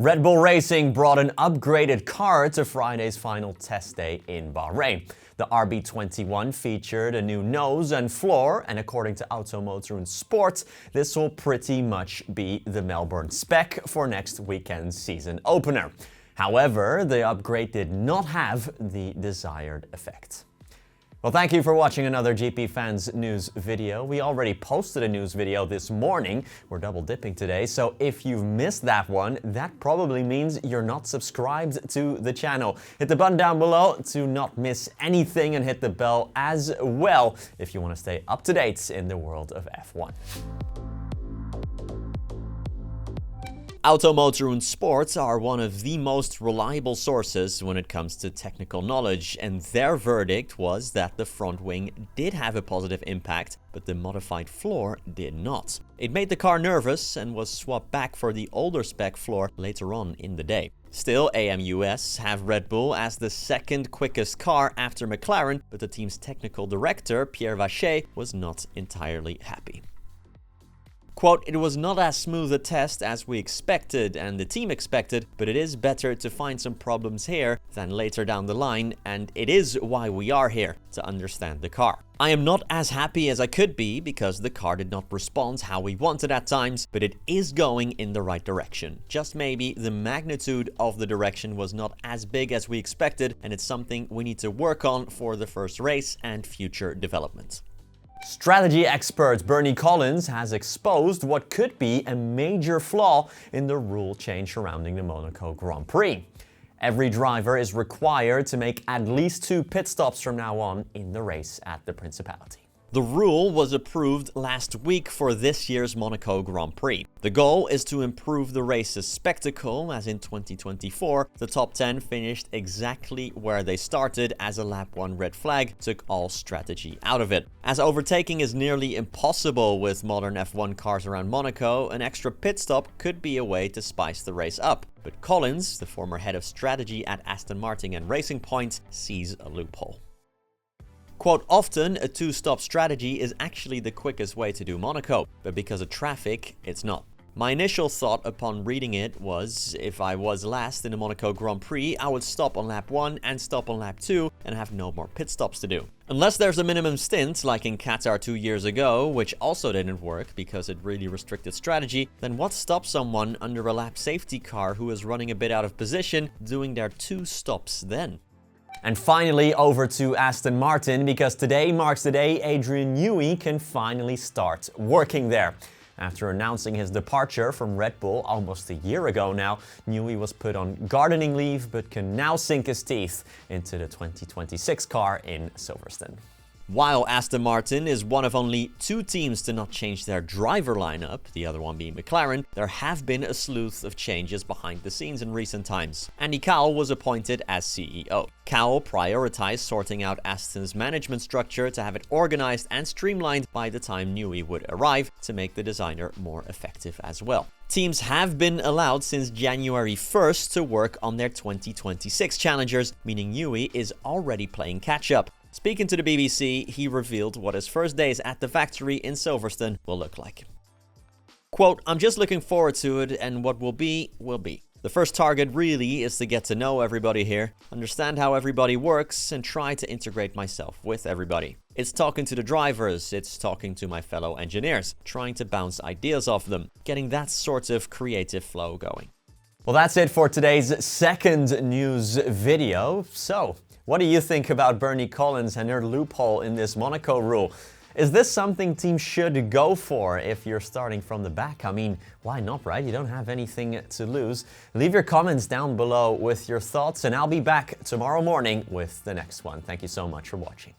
Red Bull Racing brought an upgraded car to Friday's final test day in Bahrain. The RB21 featured a new nose and floor, and according to Automotor and Sport, this will pretty much be the Melbourne spec for next weekend's season opener. However, the upgrade did not have the desired effect. Well, thank you for watching another GPFans news video. We already posted a news video this morning. We're double dipping today, so if you've missed that one, that probably means you're not subscribed to the channel. Hit the button down below to not miss anything and hit the bell as well if you want to stay up to date in the world of F1. Automotor and Sport are one of the most reliable sources when it comes to technical knowledge, and their verdict was that the front wing did have a positive impact, but the modified floor did not. It made the car nervous and was swapped back for the older spec floor later on in the day. Still, AMUS have Red Bull as the second quickest car after McLaren, but the team's technical director, Pierre Vacher, was not entirely happy. Quote, "It was not as smooth a test as we expected and the team expected, but it is better to find some problems here than later down the line, and it is why we are here, to understand the car. I am not as happy as I could be because the car did not respond how we wanted at times, but it is going in the right direction. Just maybe the magnitude of the direction was not as big as we expected, and it's something we need to work on for the first race and future development." Strategy expert Bernie Collins has exposed what could be a major flaw in the rule change surrounding the Monaco Grand Prix. Every driver is required to make at least 2 pit stops from now on in the race at the Principality. The rule was approved last week for this year's Monaco Grand Prix. The goal is to improve the race's spectacle, as in 2024, the top 10 finished exactly where they started as a lap 1 red flag took all strategy out of it. As overtaking is nearly impossible with modern F1 cars around Monaco, an extra pit stop could be a way to spice the race up. But Collins, the former head of strategy at Aston Martin and Racing Point, sees a loophole. Quote, "Often a 2-stop strategy is actually the quickest way to do Monaco, but because of traffic, it's not. My initial thought upon reading it was, if I was last in the Monaco Grand Prix, I would stop on lap 1 and stop on lap 2 and have no more pit stops to do. Unless there's a minimum stint, like in Qatar 2 years ago, which also didn't work because it really restricted strategy, then what stops someone under a lap safety car who is running a bit out of position doing their 2 stops then?" And finally, over to Aston Martin, because today marks the day Adrian Newey can finally start working there. After announcing his departure from Red Bull almost a year ago now, Newey was put on gardening leave but can now sink his teeth into the 2026 car in Silverstone. While Aston Martin is one of only 2 teams to not change their driver lineup, the other one being McLaren, there have been a slew of changes behind the scenes in recent times. Andy Cowell was appointed as CEO. Cowell prioritized sorting out Aston's management structure to have it organized and streamlined by the time Newey would arrive to make the designer more effective as well. Teams have been allowed since January 1st to work on their 2026 challengers, meaning Newey is already playing catch-up. Speaking to the BBC, he revealed what his first days at the factory in Silverstone will look like. Quote, "I'm just looking forward to it, and what will be, will be. The first target really is to get to know everybody here, understand how everybody works, and try to integrate myself with everybody. It's talking to the drivers, it's talking to my fellow engineers, trying to bounce ideas off them, getting that sort of creative flow going." Well, that's it for today's second news video. So, what do you think about Bernie Collins and her loophole in this Monaco rule? Is this something teams should go for if you're starting from the back? I mean, why not, right? You don't have anything to lose. Leave your comments down below with your thoughts, and I'll be back tomorrow morning with the next one. Thank you so much for watching.